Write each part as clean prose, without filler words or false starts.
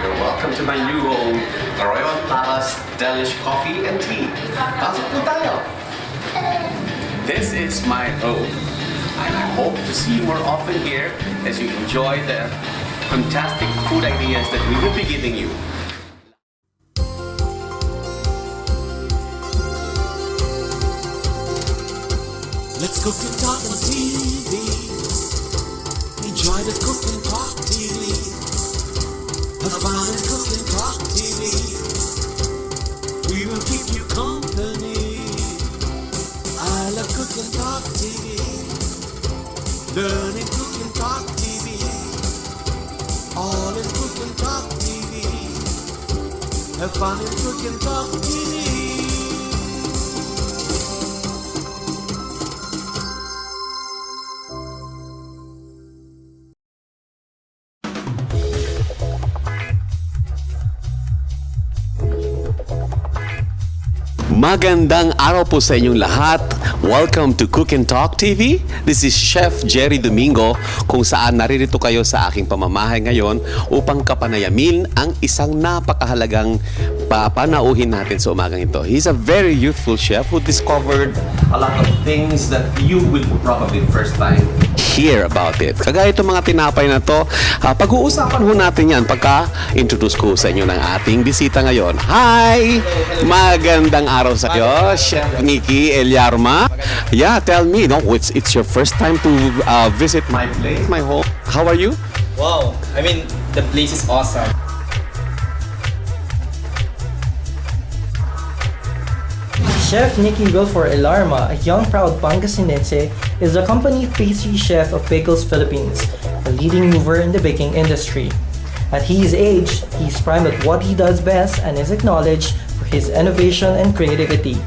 You're welcome to my new home, the Royal Palace Delish Coffee and Tea. Pasok po tayo. This is my home, and I hope to see you more often here as you enjoy the fantastic food ideas that we will be giving you. Let's cook and talk on TV. Enjoy the Cook and Talk TV. Have fun and Cook and Talk TV. We will keep you company. I love Cook and Talk TV. Learn and Cook and Talk TV. All in Cook and Talk TV. Have fun and Cook and Talk TV. Magandang araw po sa inyong lahat. Welcome to Cook and Talk TV. This is Chef Jerry Domingo, kung saan naririto kayo sa aking pamamahay ngayon upang kapanayamin ang isang napakahalagang papanauhin natin sa umagang ito. He's a very youthful chef who discovered a lot of things that you will probably first time hear about it. Kagaya itong mga tinapay na to, pag-uusapan ho natin yan pagka-introduce ko sa inyo ng ating bisita ngayon. Hi! Magandang araw sa iyo, Chef Nikki Alarma. Yeah, tell me, no, it's your first time to visit my place, my home. How are you? Wow, I mean, the place is awesome. Chef Nikki Alarma, a young proud Pangasinense, is the company pastry chef of Bakels Philippines, a leading mover in the baking industry. At his age, he's primed at what he does best and is acknowledged for his innovation and creativity.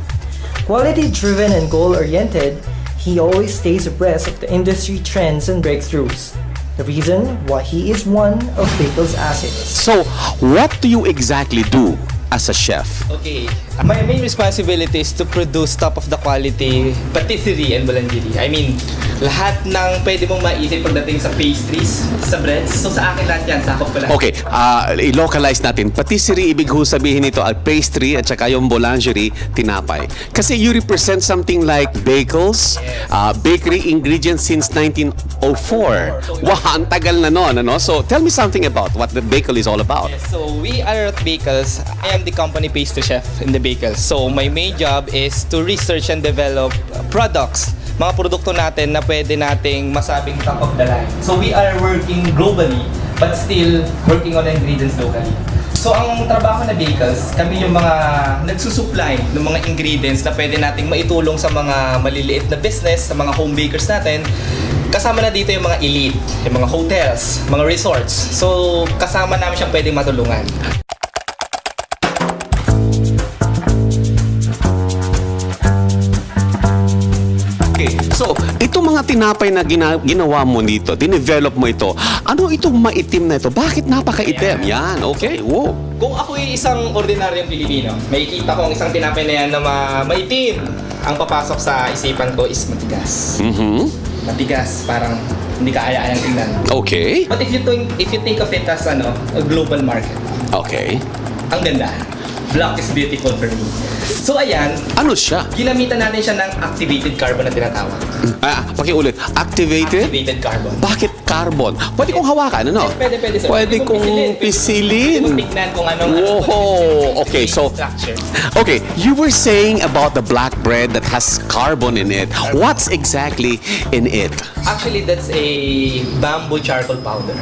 Quality-driven and goal-oriented, he always stays abreast of the industry trends and breakthroughs. The reason why he is one of Bakels' assets. So, what do you exactly do as a chef? Okay, my main responsibility is to produce top of the quality patisserie and boulangerie. I mean, lahat ng pwede mong maisip pagdating sa pastries, sa breads. So sa akin lahat yan, sakop ko lahat. Okay, i-localize natin. Patisserie, ibig ho sabihin nito ay pastry at saka yung boulangerie, tinapay. Kasi you represent something like Bakels, bakery ingredients since 1904. Wow, ang tagal na noon, ano? So tell me something about what the Bakel is all about. Yes, so we are at Bakels. I am the company pastry chef in the Bakels. So my main job is to research and develop products, mga produkto natin na pwede nating masabing top of the line. So we are working globally but still working on the ingredients locally. So ang trabaho na Bakels, kami yung mga nagsusupply ng mga ingredients na pwede nating maitulong sa mga maliliit na business, sa mga home bakers natin. Kasama na dito yung mga elite, yung mga hotels, mga resorts. So kasama namin siyang pwedeng matulungan. So, itong mga tinapay na ginawa mo dito, dinevelop mo ito, ano itong maitim na ito? Bakit napakaitim? Yan, okay, wow. Kung ako ay isang ordinaryong Pilipino, makikita ko ang isang tinapay na yan na maitim. Ang papasok sa isipan ko is matigas. Matigas, parang hindi ka aya-ayang tingnan. Okay. But if you think of it as a global market, Okay. ang ganda. Black is beautiful for me. So ayan, Ano siya? ginamitan natin siya ng activated carbon na tinatawag. Pakiulit. Activated? Activated carbon. Bakit carbon? Pwede kong hawakan, ano? Pwede, sir. Pwede kong Pwede pisilin. mong tignan kung anong Whoa! Okay, so, structure. okay, you were saying about the black bread that has carbon in it. What's exactly in it? Actually, that's a bamboo charcoal powder.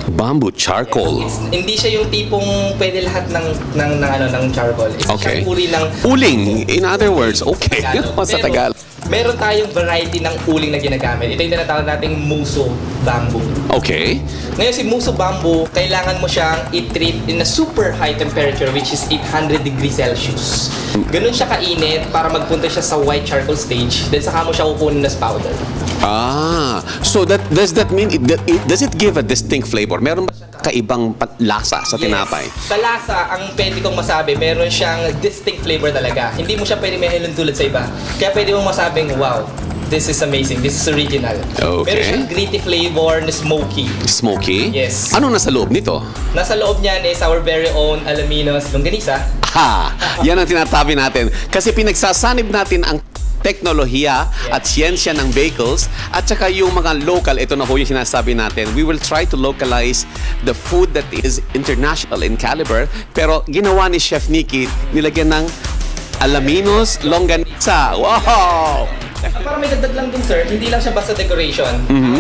Bamboo charcoal. Hindi siya yung tipong pwede lahat ng charcoal. Isa Okay. siyang uri ng Uling, in other words. Okay. Sa Tagal. Meron tayong variety ng uling na ginagamit. Ito yung tinatawag nating muso bamboo. Okay. Ngayon si muso bamboo, kailangan mo siyang i-treat in a super high temperature which is 800 degrees Celsius. Ganun siya kainit para magpunta siya sa white charcoal stage. Then saka mo siya kukunin as powder. So does that mean does it give a distinct flavor? Meron ba siyang kakaibang lasa sa tinapay? Yes. Sa lasa, ang pwede kong masabi, meron siyang distinct flavor talaga. Hindi mo siya pwede mahilun tulad sa iba. Kaya pwede mong masabing, wow, this is amazing. This is original. Okay. Meron siyang gritty flavor na smoky. Smoky? Yes. Ano nasa loob nito? Nasa loob niyan is our very own Alaminos longganisa. Ha! Yan ang tinatabi natin. Kasi pinagsasanib natin ang teknolohiya at siyensya ng Bakels at saka yung mga local, ito na ho yung sinasabi natin, we will try to localize the food that is international in caliber, pero ginawa ni Chef Nikki, nilagyan ng Alaminos longganisa. Wow! Para may dagdag lang dun, sir, hindi lang siya basta decoration. Ang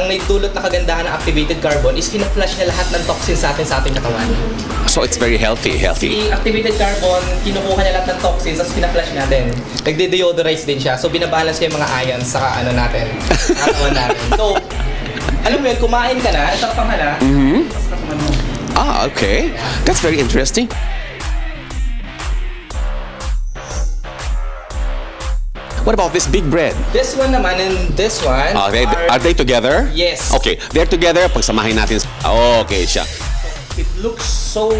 naitutulot na kagandahan ng activated carbon is kina-flush niya lahat ng toxins sa ating katawan. So it's very healthy. Si activated carbon, kinukuha niya lahat ng toxins tapos kina-flush natin. Nagde-deodorize din siya. So binabalance niya yung mga ions sa natin. Sa katawan natin. So, alam mo yun, kumain ka na, isang pang hala. Ah, okay. That's very interesting. What about this big bread? This one naman and this one Are they together? Yes. Okay, they're together. Pagsamahin natin. Okay siya. It looks so...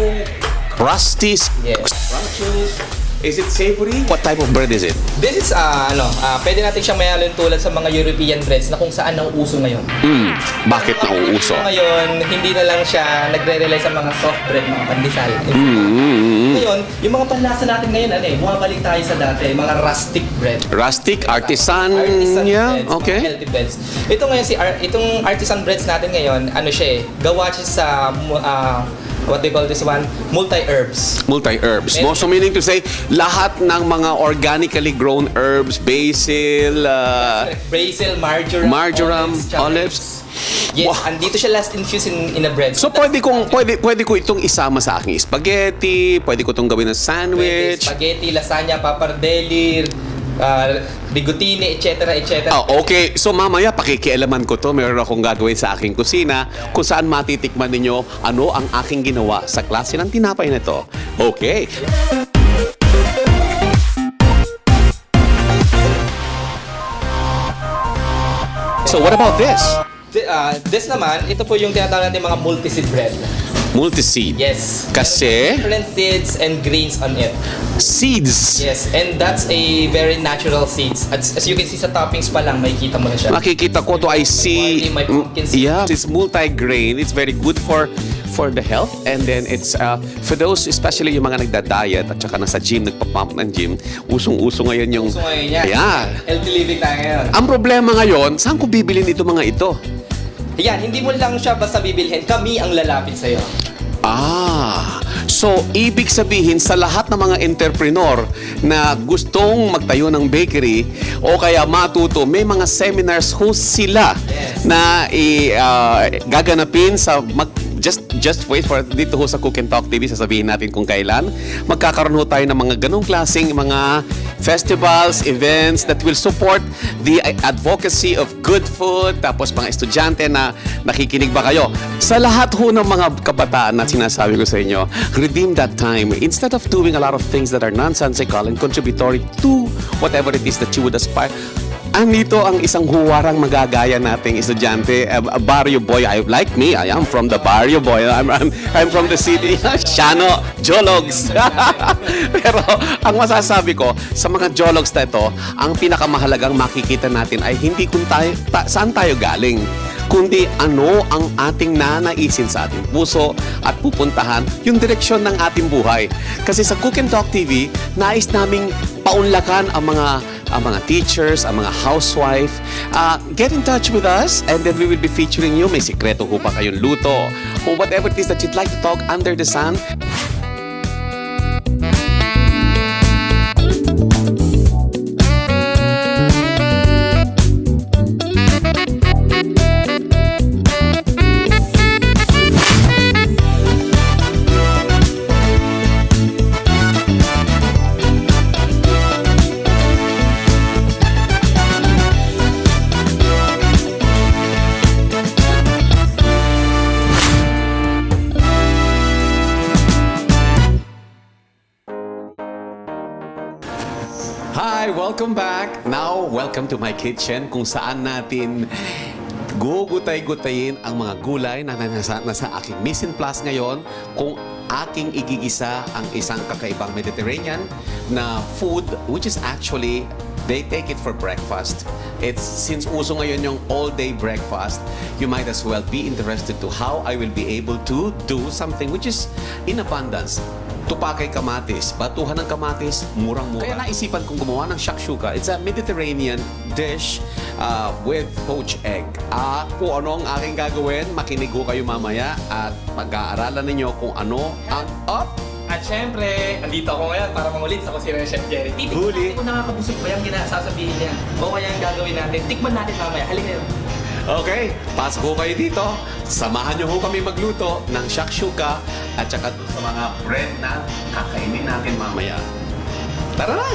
Crusty. Yes. Scrumptious. Is it savory? What type of bread is it? This is, pwede natin siyang mayalin tulad sa mga European breads na kung saan nauuso ngayon. Bakit nauuso? Ngayon, hindi na lang siya nagre-rely sa mga soft bread, mga pandesal. Ngayon, yung mga panlasa natin ngayon, bumabalik tayo sa dati, mga rustic bread. Rustic, artisan, yeah, breads, okay. mga healthy breads. Ito ngayon, itong artisan breads natin ngayon, gawa siya sa, what they call this one, multi-herbs. Multi-herbs. So meaning to say, lahat ng mga organically grown herbs, basil, Basil, marjoram, olives. Yes, Wow. andito siya last infused in a bread. So pwede ko itong isama sa aking spaghetti, pwede ko itong gawin ng sandwich. Spaghetti, lasagna, pappardelle, bigotini, etc. etc. Okay. So mamaya pakikialaman ko to. Meron akong gagawin sa aking kusina kung saan matitikman ninyo ano ang aking ginawa sa klase ng tinapay na to. Okay. So what about this? This naman, ito po yung tinatawag natin mga multi-seed bread. Multi-seed. Yes. Kasi Different seeds and grains on it. seeds. Yes, and that's a very natural seeds. As you can see sa toppings pa lang, makikita mo na siya. Makikita ko to, I see. May pumpkin seed. Yeah, it's multi-grain. It's very good for the health, and then it's for those, especially yung mga nagda-diet at saka nasa gym, nagpa-pump ng gym, usong-uso ngayon yung... So ngayon yan. Yeah. Healthy living tayo ngayon. Ang problema ngayon, saan ko bibilin ito mga ito? Yan, hindi mo lang siya basta bibilhin. Kami ang lalapit sa'yo. So ibig sabihin sa lahat ng mga entrepreneur na gustong magtayo ng bakery o kaya matuto, may mga seminars ho sila na gaganapin sa just wait for dito ho sa Cook and Talk TV, sasabihin natin kung kailan. Magkakaroon ho tayo ng mga ganong klaseng mga festivals, events that will support the advocacy of good food. Tapos mga estudyante na nakikinig ba kayo? Sa lahat ho ng mga kabataan na sinasabi ko sa inyo, redeem that time. Instead of doing a lot of things that are nonsensical and contributory to whatever it is that you would aspire, andito ang isang huwarang magagaya nating estudyante, a barrio boy. Like me, I am from the barrio boy. I'm from the city. Shano, Jologs. Pero ang masasabi ko, sa mga Jologs na ito, ang pinakamahalagang makikita natin ay hindi kung saan tayo galing, kundi ano ang ating nanaisin sa ating puso at pupuntahan yung direksyon ng ating buhay. Kasi sa Cook and Talk TV, nais naming paunlakan ang mga teachers, ang mga housewife. Get in touch with us and then we will be featuring you. May sikreto ho pa kayong luto or whatever it is that you'd like to talk under the sun. Hi, welcome back. Now, welcome to my kitchen kung saan natin gugutay-gutayin ang mga gulay na nasa aking mise en place ngayon kung aking igigisa ang isang kakaibang Mediterranean na food which is actually They take it for breakfast. It's since uso ngayon yung all-day breakfast, you might as well be interested to how I will be able to do something which is in abundance. Tupakay kamatis, batuhan ng kamatis, murang-mura. Kaya naisipan kong gumawa ng shakshuka. It's a Mediterranean dish with poached egg. Kung ano ang aking gagawin, makinig ho kayo mamaya at pag-aaralan ninyo kung ano ang up. At syempre, andito ako ngayon para mangulit sa kusina ni Chef Jerry. Huli. Titikman natin kung nakakabusog ba yung sasabihin niya. O kaya yung gagawin natin. Tikman natin mamaya. Halika yun. Okay, pasok ho kayo dito. Samahan niyo ho kami magluto ng shakshuka at saka sa mga bread na kakainin natin mamaya. Tara na!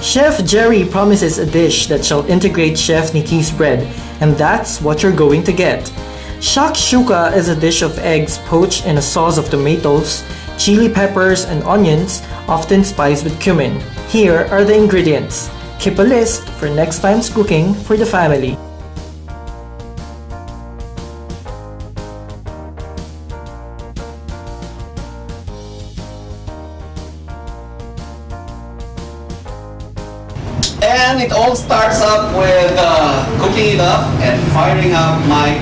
Chef Jerry promises a dish that shall integrate Chef Nikki's bread, and that's what you're going to get. Shakshuka is a dish of eggs poached in a sauce of tomatoes, chili peppers, and onions, often spiced with cumin. Here are the ingredients. Keep a list for next time's cooking for the family. And it all starts up with cooking it up and cranking up my,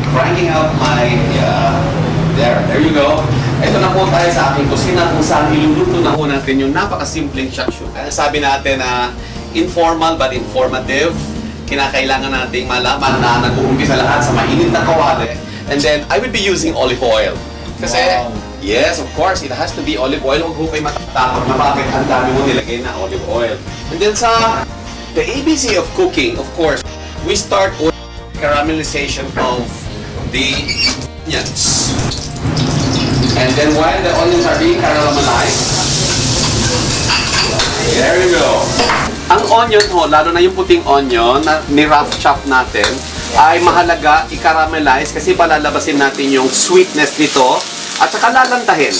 there you go. Ito na po tayo sa aking kusina kung saan iluluto na po natin yung napakasimpleng shakshuka. Sabi natin na informal but informative. Kinakailangan nating malaman na nag-uumpisa lahat sa mainit na kawali. And then, I will be using olive oil. Kasi, yes, of course, it has to be olive oil. Huwag po kayo matatakot na bakit ang dami mo nilagay na olive oil. And then sa the ABC of cooking, of course, we start with caramelization of the onions. And then while the onions are being caramelized, there you go. Ang onion ho, lalo na yung puting onion na ni-rough chop natin, ay mahalaga i-caramelize kasi palalabasin natin yung sweetness nito at saka lalantahin.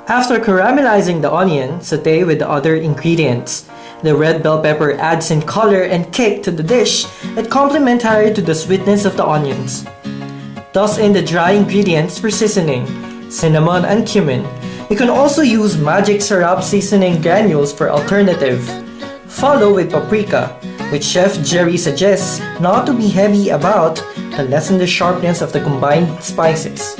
After caramelizing the onion, saute with the other ingredients. The red bell pepper adds in color and kick to the dish and complementary to the sweetness of the onions. Toss in the dry ingredients for seasoning, cinnamon and cumin. You can also use magic syrup seasoning granules for alternative. Follow with paprika, which Chef Jerry suggests not to be heavy about to lessen the sharpness of the combined spices.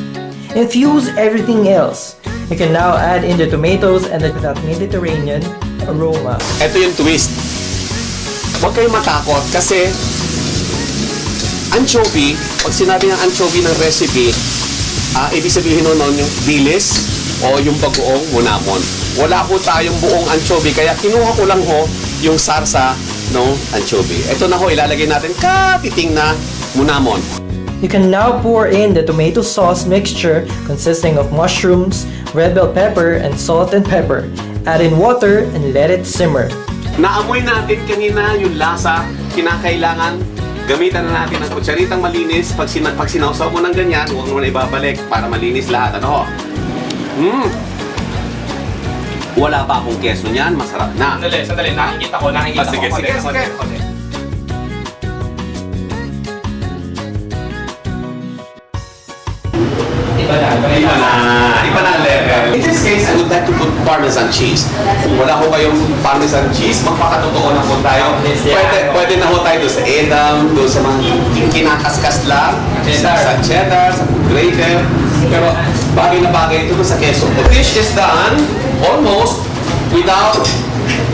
Infuse everything else. You can now add in the tomatoes and that Mediterranean aroma. Ito yung twist. Huwag kayong matakot kasi anchovy, pag sinabi ng anchovy ng recipe, ibig sabihin nun yung dilis o yung bagoong munamon. Wala po tayong buong anchovy, kaya kinuha ko lang ho yung sarsa ng anchovy. Ito na ho, ilalagay natin katiting na munamon. You can now pour in the tomato sauce mixture consisting of mushrooms, red bell pepper, and salt and pepper. Add in water and let it simmer. Naamoy natin kanina yung lasa, kinakailangan gamitan na natin ang kutsaritang malinis. Pag sinawsaw mo ng ganyan, huwag mo na ibabalik para malinis lahat. Ano ho? Wala pa akong keso niyan, masarap na. Sandali. Nakikita ko. Sige. Iba na level. In this case, I would like to put Parmesan cheese. Kung wala ko kayong Parmesan cheese, magpakatotoo na po tayo. Pwede na ho tayo doon sa Edam, doon sa mga kinakaskas lang, sa cheddar, sa food grater. Pero bagay na bagay ito sa queso. The dish is done almost without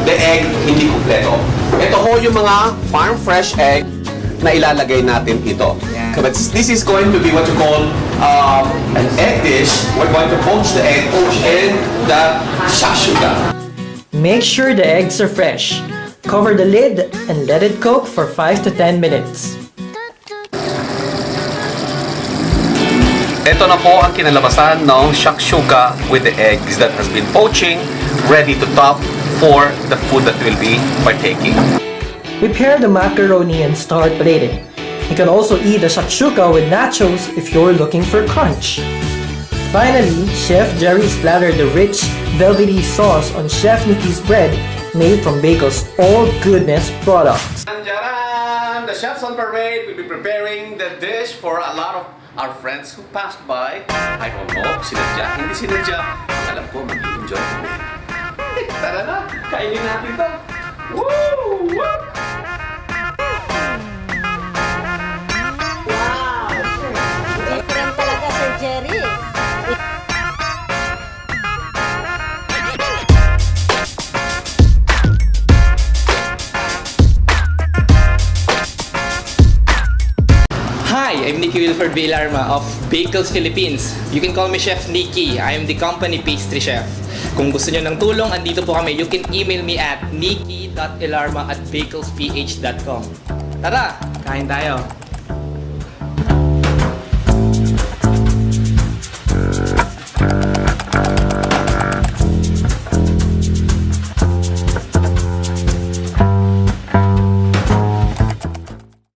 the egg hindi kumpleto. Ito ho yung mga farm fresh egg na ilalagay natin ito. But this is going to be what you call an egg dish. We're going to poach the egg, poach in the shakshuka. Make sure the eggs are fresh. Cover the lid and let it cook for 5 to 10 minutes. Ito na po ang kinalabasan ng shakshuka with the eggs that has been poaching, ready to top for the food that we'll be partaking. Prepare the macaroni and start plating. You can also eat the shakshuka with nachos if you're looking for crunch. Finally, Chef Jerry splattered the rich, velvety sauce on Chef Nikki's bread made from Bakels' All Goodness products. Anjaran! The chefs on parade will be preparing the dish for a lot of our friends who passed by. I don't know, sinadya, hindi sinadya. Alam ko, mag-enjoy kami. Tara na, kainin natin to. Woo! Woo! Different talaga, Sir Jerry. Hi, I'm Nikki Alarma of Bakels, Philippines. You can call me Chef Nikki. I am the company pastry chef. Kung gusto nyo ng tulong, andito po kami. You can email me at nikki.alarma@bakelsph.com. Tara, kain tayo.